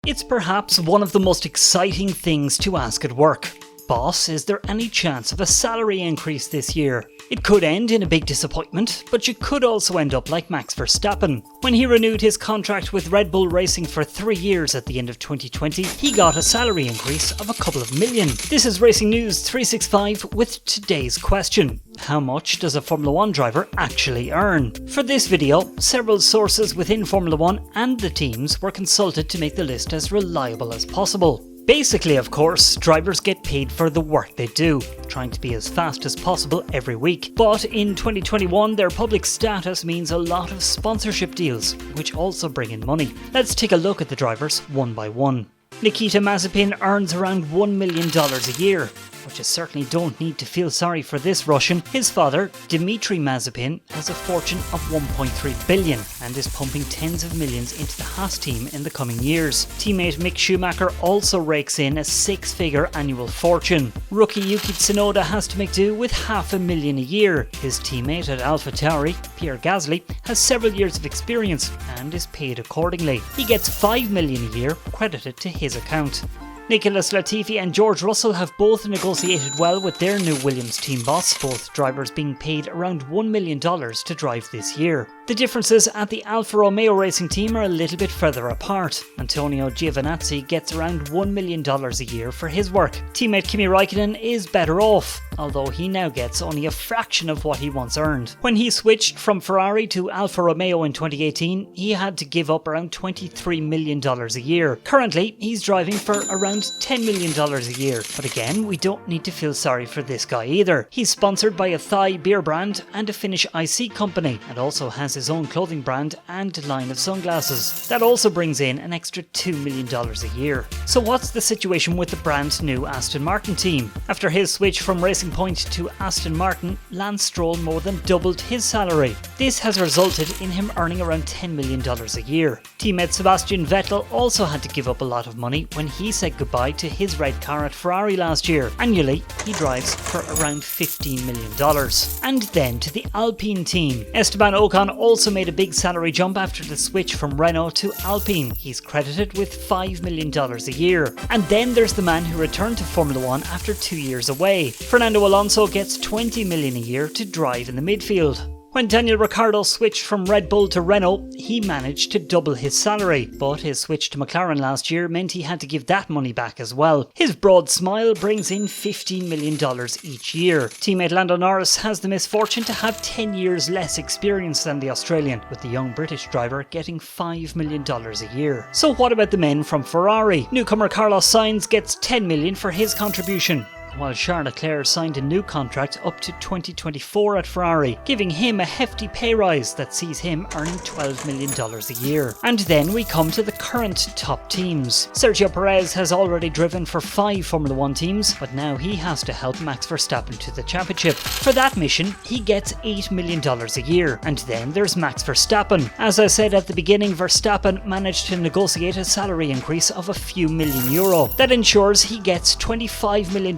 It's perhaps one of the most exciting things to ask at work. Boss, is there any chance of a salary increase this year? It could end in a big disappointment, but you could also end up like Max Verstappen. When he renewed his contract with Red Bull Racing for 3 years at the end of 2020, he got a salary increase of a couple of million. This is Racing News 365 with today's question. How much does a Formula 1 driver actually earn? For this video, several sources within Formula 1 and the teams were consulted to make the list as reliable as possible. Basically, of course, drivers get paid for the work they do, trying to be as fast as possible every week. But in 2021, their public status means a lot of sponsorship deals, which also bring in money. Let's take a look at the drivers one by one. Nikita Mazepin earns around $1 million a year, but you certainly don't need to feel sorry for this Russian. His father, Dmitry Mazepin, has a fortune of $1.3 billion and is pumping tens of millions into the Haas team in the coming years. Teammate Mick Schumacher also rakes in a 6-figure annual fortune. Rookie Yuki Tsunoda has to make do with $500,000 a year. His teammate at AlphaTauri, Pierre Gasly, has several years of experience and is paid accordingly. He gets $5 million a year credited to his account. Nicholas Latifi and George Russell have both negotiated well with their new Williams team boss, both drivers being paid around $1 million to drive this year. The differences at the Alfa Romeo racing team are a little bit further apart. Antonio Giovinazzi gets around $1 million a year for his work. Teammate Kimi Räikkönen is better off, although he now gets only a fraction of what he once earned. When he switched from Ferrari to Alfa Romeo in 2018, he had to give up around $23 million a year. Currently, he's driving for around $10 million a year. But again, we don't need to feel sorry for this guy either. He's sponsored by a Thai beer brand and a Finnish IC company, and also has his own clothing brand and line of sunglasses. That also brings in an extra $2 million a year. So what's the situation with the brand new Aston Martin team? After his switch from Racing Point to Aston Martin, Lance Stroll more than doubled his salary. This has resulted in him earning around $10 million a year. Teammate Sebastian Vettel also had to give up a lot of money when he said goodbye to his red car at Ferrari last year. Annually, he drives for around $15 million. And then to the Alpine team. Esteban Ocon also made a big salary jump after the switch from Renault to Alpine. He's credited with $5 million a year. And then there's the man who returned to Formula 1 after 2 years away. Fernando Alonso gets $20 million a year to drive in the midfield. When Daniel Ricciardo switched from Red Bull to Renault, he managed to double his salary, but his switch to McLaren last year meant he had to give that money back as well. His broad smile brings in $15 million each year. Teammate Lando Norris has the misfortune to have 10 years less experience than the Australian, with the young British driver getting $5 million a year. So what about the men from Ferrari? Newcomer Carlos Sainz gets $10 million for his contribution, while Charles Leclerc signed a new contract up to 2024 at Ferrari, giving him a hefty pay rise that sees him earning $12 million a year. And then we come to the current top teams. Sergio Perez has already driven for 5 Formula 1 teams, but now he has to help Max Verstappen to the championship. For that mission, he gets $8 million a year. And then there's Max Verstappen. As I said at the beginning, Verstappen managed to negotiate a salary increase of a few million euro. That ensures he gets $25 million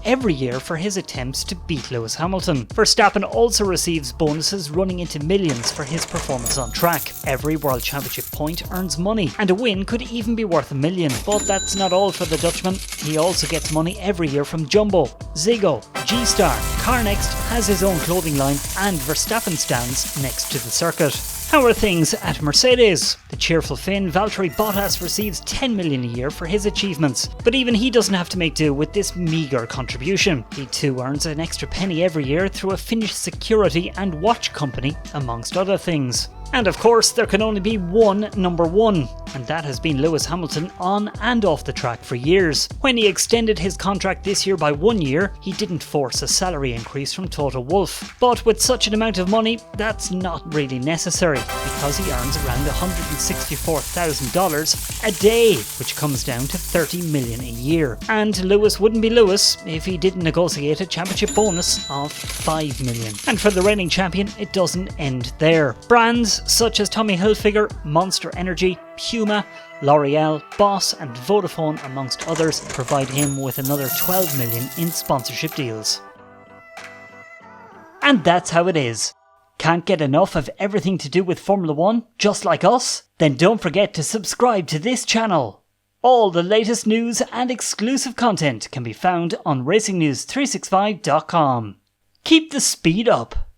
every year for his attempts to beat Lewis Hamilton. Verstappen also receives bonuses running into millions for his performance on track. Every World Championship point earns money, and a win could even be worth $1 million. But that's not all for the Dutchman. He also gets money every year from Jumbo, Ziggo, G-Star. CarNext has his own clothing line, and Verstappen stands next to the circuit. How are things at Mercedes? The cheerful Finn, Valtteri Bottas, receives $10 million a year for his achievements, but even he doesn't have to make do with this meagre contribution. He too earns an extra penny every year through a Finnish security and watch company, amongst other things. And of course, there can only be one number one, and that has been Lewis Hamilton on and off the track for years. When he extended his contract this year by 1 year, he didn't force a salary increase from Toto Wolff. But with such an amount of money, that's not really necessary, because he earns around $164,000 a day, which comes down to $30 million a year. And Lewis wouldn't be Lewis if he didn't negotiate a championship bonus of $5 million. And for the reigning champion, it doesn't end there. Brands such as Tommy Hilfiger, Monster Energy, Puma, L'Oreal, Boss and Vodafone amongst others provide him with another $12 million in sponsorship deals. And that's how it is. Can't get enough of everything to do with Formula 1 just like us? Then don't forget to subscribe to this channel. All the latest news and exclusive content can be found on RacingNews365.com. Keep the speed up!